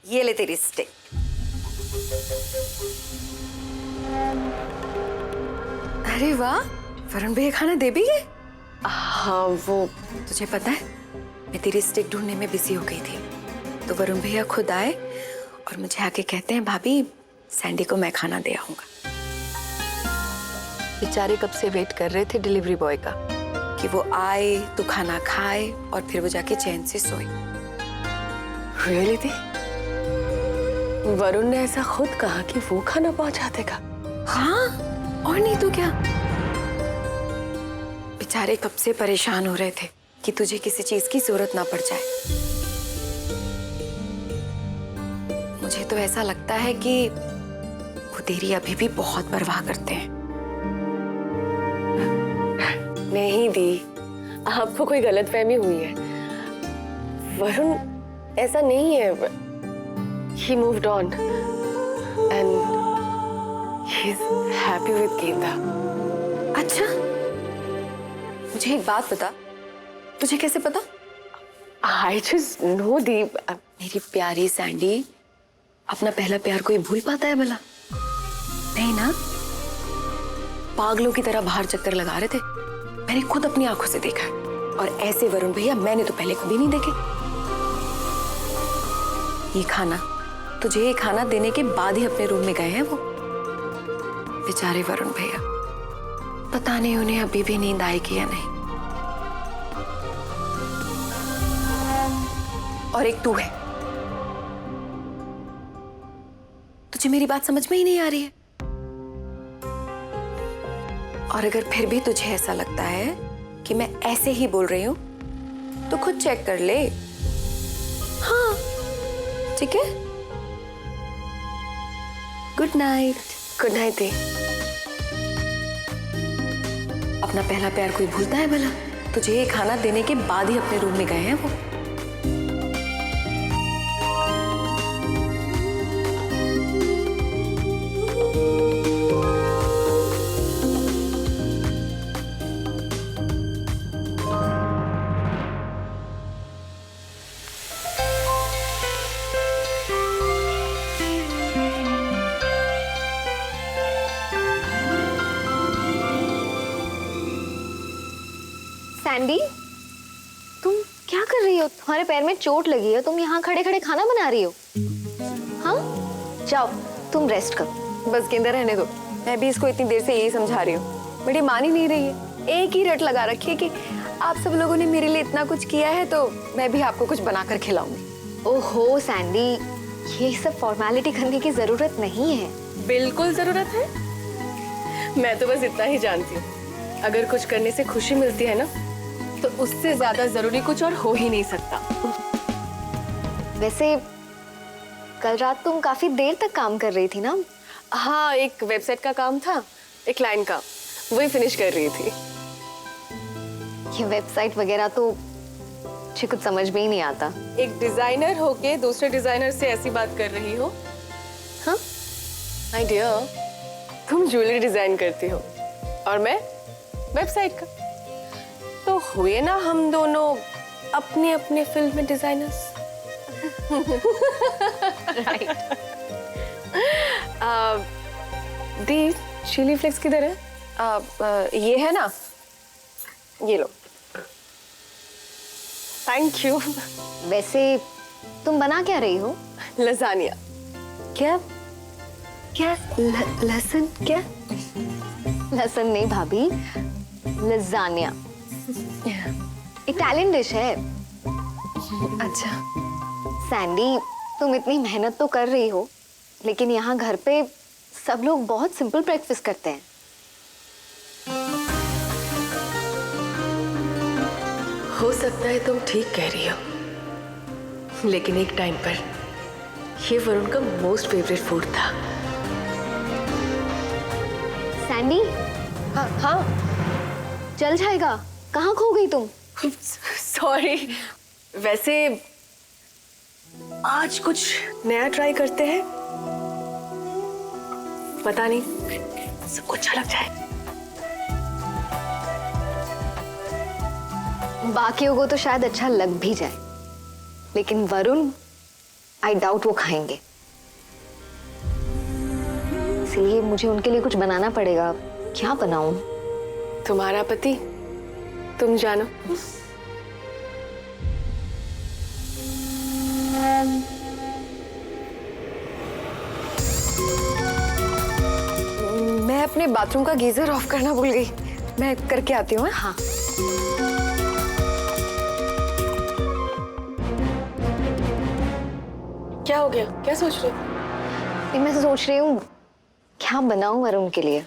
ये ले तेरी स्टिक। अरे वाह, वरुण भैया खाना दे भी गए? हाँ वो तुझे पता है, मैं तेरी स्टिक ढूंढने में बिजी हो गई थी, तो वरुण भैया खुद आए और मुझे आके कहते हैं भाभी सैंडी को मैं खाना दे आऊंगा। बेचारे कब से वेट कर रहे थे डिलीवरी बॉय का कि वो आए तो खाना खाए और फिर वो जाके चैन से सोए। रियली थी? वरुण ने ऐसा खुद कहा कि वो खाना पहुंचा देगा? हाँ, और नहीं तो क्या। बेचारे कब से परेशान हो रहे थे कि तुझे किसी चीज की जरूरत ना पड़ जाए। मुझे तो ऐसा लगता है कि वो तेरी अभी भी बहुत परवाह करते हैं। नहीं दी, आपको कोई गलतफहमी हुई है। वरुण ऐसा नहीं है। He moved on and he's happy with Geeta. अच्छा, मुझे एक बात बता, तुझे कैसे पता? I just know दी। मेरी प्यारी सैंडी, अपना पहला प्यार कोई भूल पाता है भला? नहीं ना। पागलों की तरह बाहर चक्कर लगा रहे थे, मैंने खुद अपनी आंखों से देखा है। और ऐसे वरुण भैया मैंने तो पहले कभी नहीं देखे। ये खाना, तुझे ये खाना देने के बाद ही अपने रूम में गए हैं वो। बेचारे वरुण भैया, पता नहीं उन्हें अभी भी नींद आएगी या नहीं। और एक तू है, तुझे मेरी बात समझ में ही नहीं आ रही है। और अगर फिर भी तुझे ऐसा लगता है कि मैं ऐसे ही बोल रही हूं, तो खुद चेक कर ले। हाँ, ठीक है। Good night. गुड नाइट दी। अपना पहला प्यार कोई भूलता है भला? तुझे ये खाना देने के बाद ही अपने रूम में गए हैं वो। सैंडी, तुम क्या कर रही हो? तुम्हारे पैर में चोट लगी है, तुम यहाँ खड़े खड़े खाना बना रही हो? हाँ, जाओ तुम रेस्ट करो। बस गेंदा रहने दो, मैं भी इसको इतनी देर से यही समझा रही हूँ, मेरी मान ही नहीं रही है। एक ही रट लगा रखी है कि आप सब लोगों ने मेरे लिए इतना कुछ किया है तो मैं भी आपको कुछ बनाकर खिलाऊंगी। ओहो सैंडी, ये सब फॉर्मेलिटी करने की जरूरत नहीं है। बिल्कुल जरूरत है। मैं तो बस इतना ही जानती हूँ, अगर कुछ करने से खुशी मिलती है ना, तो उससे ज्यादा जरूरी कुछ और हो ही नहीं सकता। वैसे कल रात तुम काफी देर तक काम कर रही थी ना? हाँ, एक वेबसाइट का काम था, एक क्लाइंट का, वही फिनिश कर रही थी। ये वेबसाइट वगैरह तो मुझे कुछ समझ में ही नहीं आता। एक डिजाइनर होके दूसरे डिजाइनर से ऐसी बात कर रही हो? हाँ माय डियर, तुम ज्वेलरी डिजाइन करती हो और मैं वेबसाइट का, तो हुए ना हम दोनों अपने अपने फील्ड में डिजाइनर्स। राइट। दी, चिली फ्लेक्स किधर है? ये है ना, ये लो। Thank you. वैसे तुम बना क्या रही हो? लजानिया। क्या क्या लहसुन? क्या लहसुन नहीं भाभी, लजानिया इटालियन डिश है। अच्छा। सैंडी, तुम इतनी मेहनत तो कर रही हो, लेकिन यहाँ घर पे सब लोग बहुत सिंपल ब्रेकफास्ट करते हैं। हो सकता है तुम ठीक कह रही हो, लेकिन एक टाइम पर ये वरुण का मोस्ट फेवरेट फूड था। सैंडी, हाँ हाँ, चल जाएगा, कहाँ खो गई तुम? सॉरी। वैसे आज कुछ नया ट्राई करते हैं, पता नहीं सबको अच्छा लग जाए। बाकियों को तो शायद अच्छा लग भी जाए, लेकिन वरुण आई डाउट वो खाएंगे, इसलिए मुझे उनके लिए कुछ बनाना पड़ेगा। क्या बनाऊं? तुम्हारा पति, तुम जानो। मैं अपने बाथरूम का गीजर ऑफ करना भूल गई, मैं करके आती हूँ। हाँ। क्या हो गया? क्या सोच रहे हो? मैं तो सोच रही हूँ क्या बनाऊं वरुण के लिए।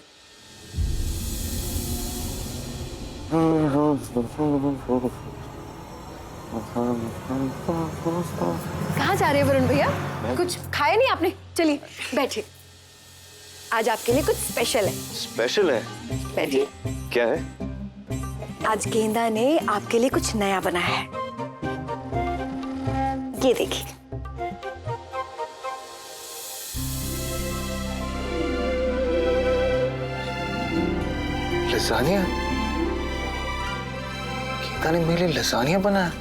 कहाँ जा रहे हैं वरुण भैया? कुछ खाया नहीं आपने? चलिए बैठिए, आज आपके लिए कुछ स्पेशल है। स्पेशल है? बैठिए। क्या है? आज गेंदा ने आपके लिए कुछ नया बनाया है, ये देखिए। लसानिया? गीता ने मेरे लिए लसानिया बनाया?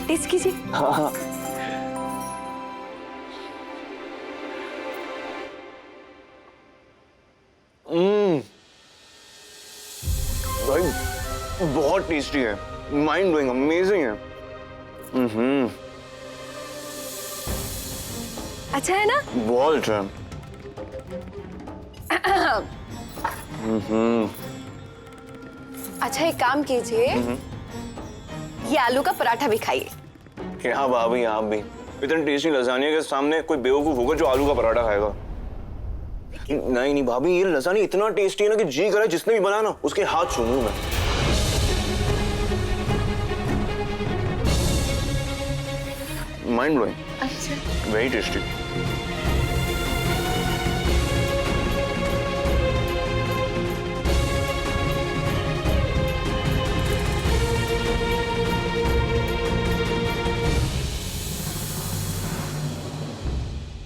टेस्ट कीजिए। हाँ हाँ। भाई बहुत टेस्टी है, माइंड ब्लोइंग, अमेजिंग है। अच्छा है ना? बहुत अच्छा। अच्छा एक काम कीजिए, ये आलू का पराठा भी खाइए। क्या भाभी आप भी, इतने टेस्टी लसानिया के सामने कोई बेवकूफ होगा जो आलू का पराठा खाएगा? नहीं नहीं भाभी, ये लसानिया इतना टेस्टी है ना कि जी करे जिसने भी बनाया ना उसके हाथ चूमूं मैं। Mind blowing. अच्छा। Very tasty.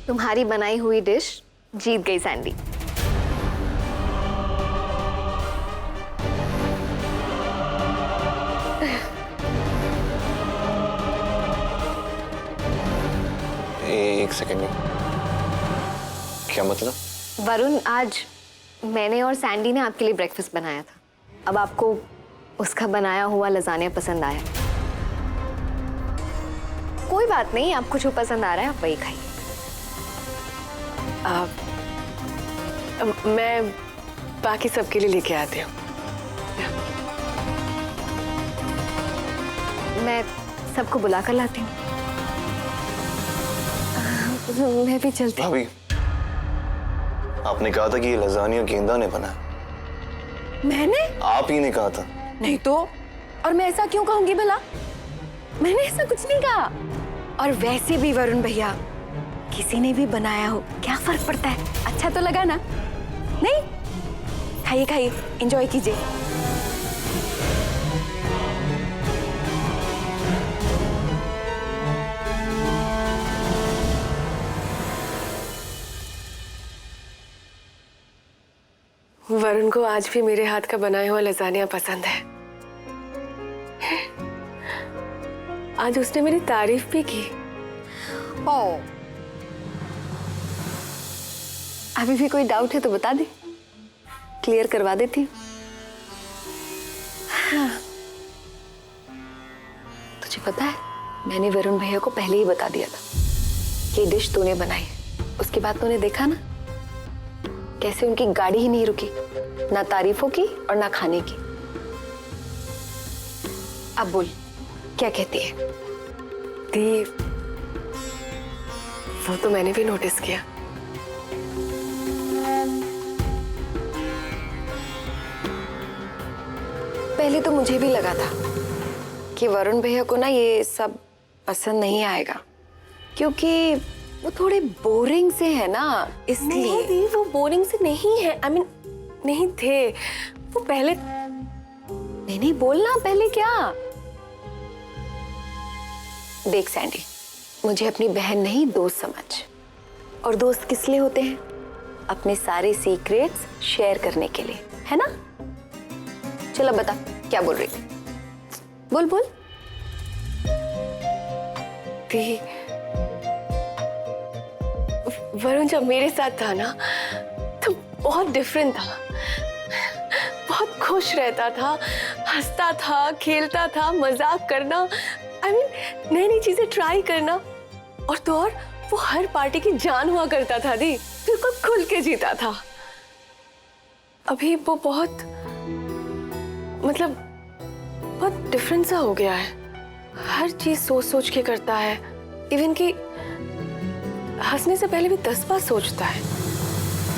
तुम्हारी बनाई हुई डिश जीत गई सैंडी। एक सेकेंड, क्या मतलब? वरुण, आज मैंने और सैंडी ने आपके लिए ब्रेकफास्ट बनाया था। अब आपको उसका बनाया हुआ लसानिया पसंद आया। कोई बात नहीं, आपको जो पसंद आ रहा है आप वही खाइए। मैं बाकी सबके लिए लेके आती हूँ। मैं सबको बुला कर लाती हूँ। मैं भी चलती हूँ। भाभी, आपने कहा था कि ये लसानिया गेंदा ने बनाया। मैंने? आप ही ने कहा था। नहीं तो, और मैं ऐसा क्यों कहूंगी भला? मैंने ऐसा कुछ नहीं कहा। और वैसे भी वरुण भैया, किसी ने भी बनाया हो क्या फर्क पड़ता है, अच्छा तो लगा ना? नहीं? खाइए खाइए, एंजॉय कीजिए। वरुण को आज भी मेरे हाथ का बनाया हुआ लसानिया पसंद है। आज उसने मेरी तारीफ भी की। ओह, अभी भी कोई डाउट है तो बता दे, क्लियर करवा देती हूँ। हाँ। तुझे पता है, मैंने वरुण भैया को पहले ही बता दिया था ये डिश तूने बनाई है। उसके बाद तूने देखा ना कैसे उनकी गाड़ी ही नहीं रुकी, ना तारीफों की और ना खाने की। अब बोल, क्या कहती है? दी, वो तो मैंने भी नोटिस किया। पहले तो मुझे भी लगा था कि वरुण भैया को ना ये सब पसंद नहीं आएगा, क्योंकि वो थोड़े बोरिंग से है ना, इसलिए। नहीं दी, वो बोरिंग से नहीं है। I mean, नहीं थे वो पहले। नहीं बोलना पहले क्या। देख सैंडी, मुझे अपनी बहन नहीं दोस्त समझ। और दोस्त किस लिए होते हैं? अपने सारे सीक्रेट्स शेयर करने के लिए, है ना? चलो बता, क्या बोल रही थी? बोल बोल। दी। वरुण जब मेरे साथ था ना तो बहुत डिफरेंट था, बहुत खुश रहता था, हंसता था, खेलता था, मजाक करना, नई नई चीजें ट्राई करना, और तो और वो हर पार्टी की जान हुआ करता था दी, बिल्कुल खुल के जीता था। अभी वो बहुत बहुत डिफरेंट सा हो गया है। हर चीज सोच सोच के करता है, इवन कि हंसने से पहले भी 10 बार सोचता है।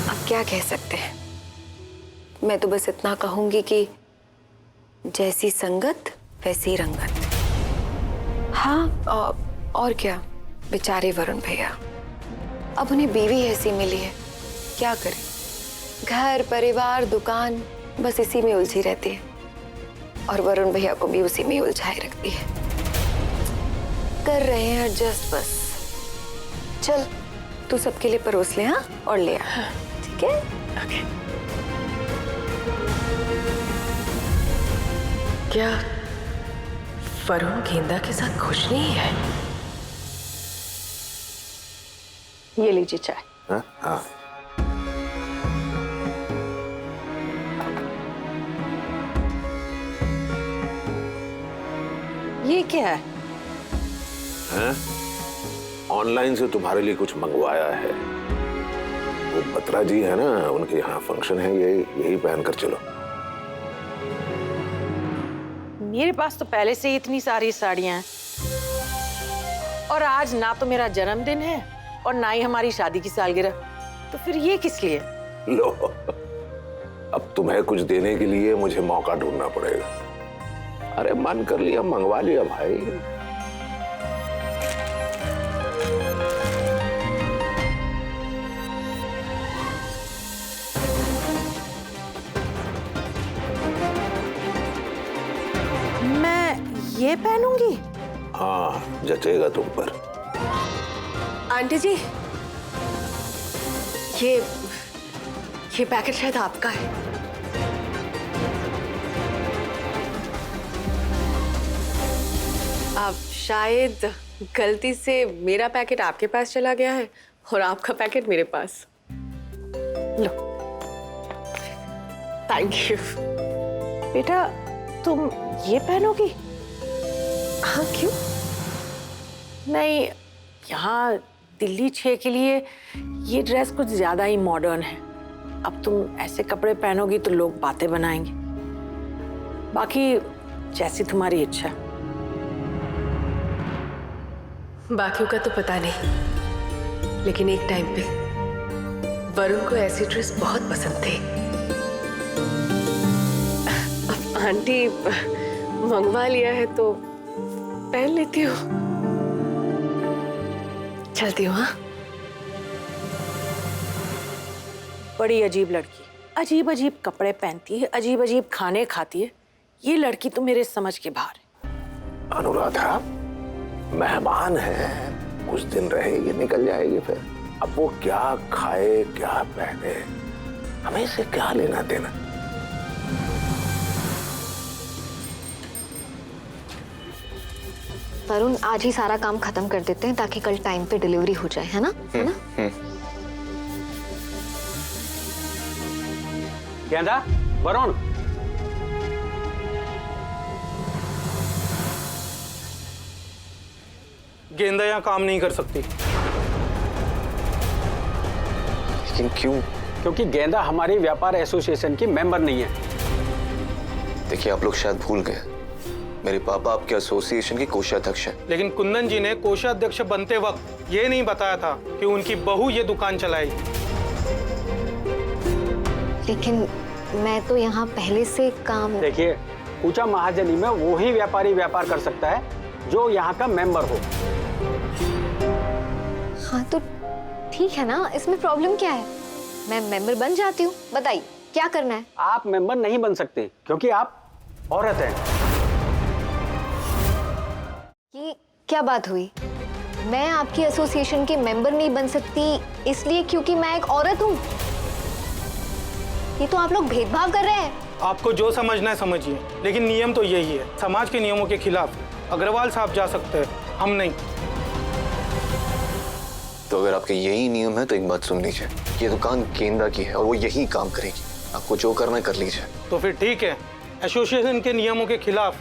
अब क्या कह सकते हैं, मैं तो बस इतना कहूंगी कि जैसी संगत वैसी रंगत। हाँ, और क्या, बेचारे वरुण भैया, अब उन्हें बीवी ऐसी मिली है, क्या करें, घर परिवार दुकान बस इसी में उलझी रहती है, और वरुण भैया को भी उसी में उलझाए रखती है। कर रहे हैं एडजस्ट बस। चल तू सबके लिए परोस ले, हाँ, और ले आ, ठीक है? ओके। क्या वरुण गेंदा के साथ खुश नहीं है? ये लीजिए चाय। हाँ हाँ। ये क्या है? हैं? ऑनलाइन से तुम्हारे लिए कुछ मंगवाया है। वो बत्रा जी है ना, उनके यहाँ फंक्शन है, यही पहन कर चलो। मेरे पास तो पहले से ही इतनी सारी साड़ियां हैं, और आज ना तो मेरा जन्मदिन है और ना ही हमारी शादी की सालगिरह, तो फिर ये किस लिए? लो, अब तुम्हें कुछ देने के लिए मुझे मौका ढूंढना पड़ेगा। अरे मन कर लिया, मंगवा लिया भाई। मैं ये पहनूंगी? हाँ, जचेगा तुम पर। आंटी जी, ये पैकेट शायद आपका है। आप शायद गलती से मेरा पैकेट आपके पास चला गया है और आपका पैकेट मेरे पास। लो, थैंक यू। बेटा तुम ये पहनोगी? हाँ, क्यों? नहीं, यहाँ दिल्ली 6 के लिए ये ड्रेस कुछ ज्यादा ही मॉडर्न है। अब तुम ऐसे कपड़े पहनोगी तो लोग बातें बनाएंगे। बाकी जैसी तुम्हारी इच्छा। बाकियों का तो पता नहीं, लेकिन एक टाइम पे वरुण को ऐसी ड्रेस बहुत पसंद थे। अब आंटी मंगवा लिया है तो पहन लेती हूँ। चलती हूँ। हाँ, बड़ी अजीब लड़की, अजीब अजीब कपड़े पहनती है, अजीब अजीब खाने खाती है। ये लड़की तो मेरे समझ के बाहर है। अनुराधा मेहमान है, कुछ दिन रहेगी, निकल जाएगी फिर। अब वो क्या खाए क्या पहने, हमें इससे क्या लेना देना। वरुण, आज ही सारा काम खत्म कर देते हैं ताकि कल टाइम पे डिलीवरी हो जाए, है ना? है ना? गेंदा, वरुण, गेंदा यहाँ काम नहीं कर सकती। लेकिन क्यों? क्योंकि गेंदा हमारी व्यापार एसोसिएशन की मेंबर नहीं है। देखिए, आप लोग शायद भूल गए, मेरे पापा आपके एसोसिएशन के कोषाध्यक्ष हैं। लेकिन कुंदन जी ने कोषाध्यक्ष बनते वक्त ये नहीं बताया था कि उनकी बहू ये दुकान चलाएगी। लेकिन मैं तो यहाँ पहले से काम। देखिए, ऊंचा महाजनी में वो ही व्यापारी व्यापार कर सकता है जो यहाँ का मेंबर हो। हाँ तो ठीक है ना, इसमें प्रॉब्लम क्या है? मैं मेंबर बन जाती हूँ, बताइए क्या करना है? आप मेंबर नहीं बन सकते क्योंकि आप औरत हैं। ये क्या बात हुई? मैं आपकी एसोसिएशन की मेंबर नहीं बन सकती इसलिए क्योंकि मैं एक औरत हूँ? ये तो आप लोग भेदभाव कर रहे हैं। आपको जो समझना है समझिए, लेकिन नियम तो यही है। समाज के नियमों के खिलाफ अग्रवाल साहब जा सकते हैं, हम नहीं। तो अगर आपके यही नियम है तो एक बात सुन लीजिए, ये दुकान गेंदा की है और वो यही काम करेगी। आपको जो करना है कर लीजिए। तो फिर ठीक है, एसोसिएशन के नियमों के खिलाफ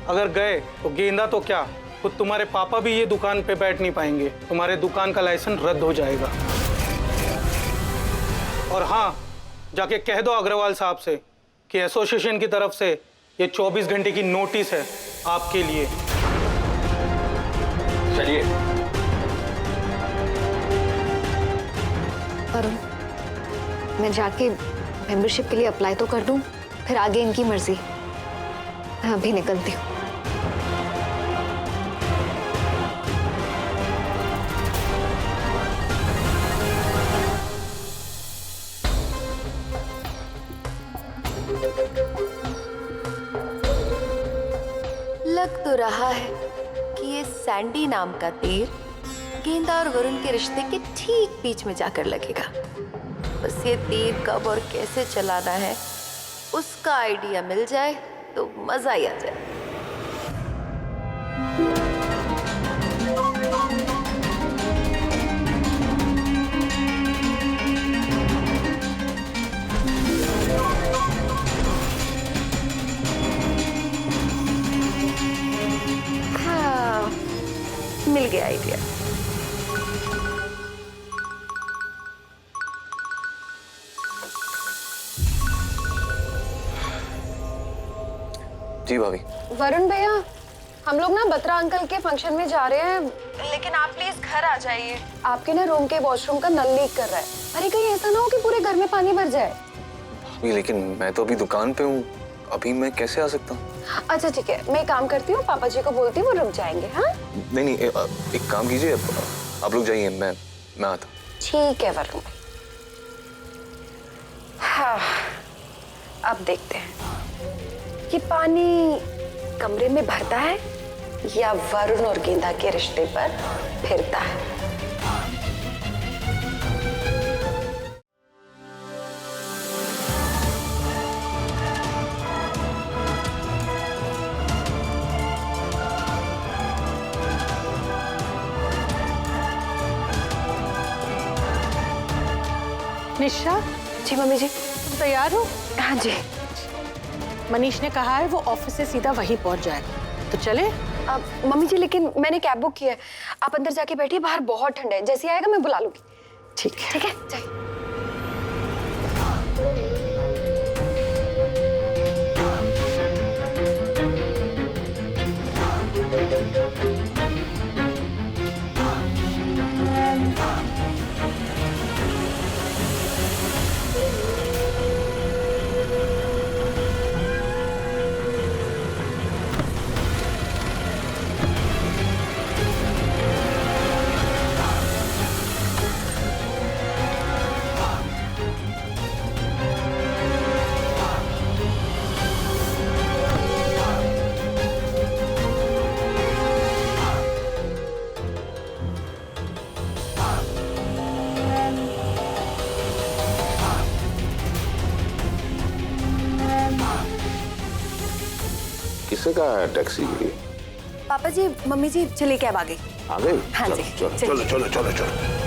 अगर गए तो गेंदा तो क्या, खुद तुम्हारे पापा भी ये दुकान पे बैठ नहीं पाएंगे। तुम्हारे दुकान का लाइसेंस रद्द हो जाएगा। और हाँ, जाके कह दो अग्रवाल साहब से कि एसोसिएशन की तरफ से ये 24 घंटे की नोटिस है आपके लिए। चलिए। वरुण, मैं जाके मेंबरशिप के लिए अप्लाई तो कर दूं, फिर आगे इनकी मर्जी। मैं अभी निकलती हूँ। लग तो रहा है कि ये सैंडी नाम का तीर गेंदा और वरुण के रिश्ते के ठीक बीच में जाकर लगेगा। बस ये तीर कब और कैसे चलाना है उसका आइडिया मिल जाए तो मजा ही आ जाए। हाँ, मिल गया आइडिया। जी भाभी। वरुण भैया, हम लोग ना बत्रा अंकल के फंक्शन में जा रहे हैं, लेकिन आप प्लीज घर आ जाइए। आपके ना रूम के वॉशरूम का नल लीक कर रहा है। अरे कहीं ऐसा ना हो कि पूरे घर में पानी भर जाए। भाभी लेकिन मैं तो अभी दुकान पे हूँ, अभी मैं कैसे आ सकता हूँ? अच्छा ठीक है, मैं काम करती हूँ, पापा जी को बोलती हूँ, वो रुक जाएंगे। हाँ नहीं नहीं, एक काम कीजिए, आप लोग जाइए, मैं आता। ठीक है वरुण भाई। हाँ, अब देखते हैं कि पानी कमरे में भरता है या वरुण और गेंदा के रिश्ते पर फिरता है। निशा, जी मम्मी जी। तुम तैयार हो? हाँ जी। मनीष ने कहा है वो ऑफिस से सीधा वहीं पहुंच जाएगा, तो चले? अब मम्मी जी, लेकिन मैंने कैब बुक की है, आप अंदर जाके बैठिए, बाहर बहुत ठंड है, जैसे ही आएगा मैं बुला लूंगी। ठीक है। ठीक है, जाइए। किससे कहा है टैक्सी के लिए? पापा जी, मम्मी जी, चलिए कैब आ गई। आ गई? हाँ चलो, जी, चलो चलिए। चलो चलो चलो चलो।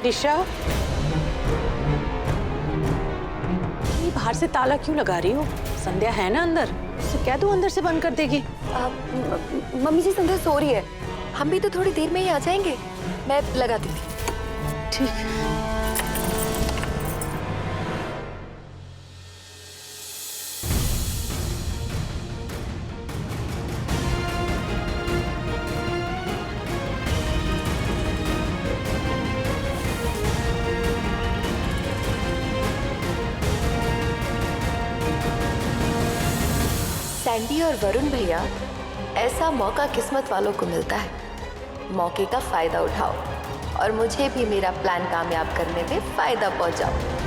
निशा, ये बाहर से ताला क्यों लगा रही हो? संध्या है ना अंदर, उससे कह दो अंदर से बंद कर देगी। मम्मी जी, संध्या सो रही है, हम भी तो थोड़ी देर में ही आ जाएंगे, मैं लगाती थी। ठीक है। सैंडी और वरुण भैया, ऐसा मौका किस्मत वालों को मिलता है मौके का फायदा उठाओ और मुझे भी मेरा प्लान कामयाब करने में फायदा पहुंचाओ।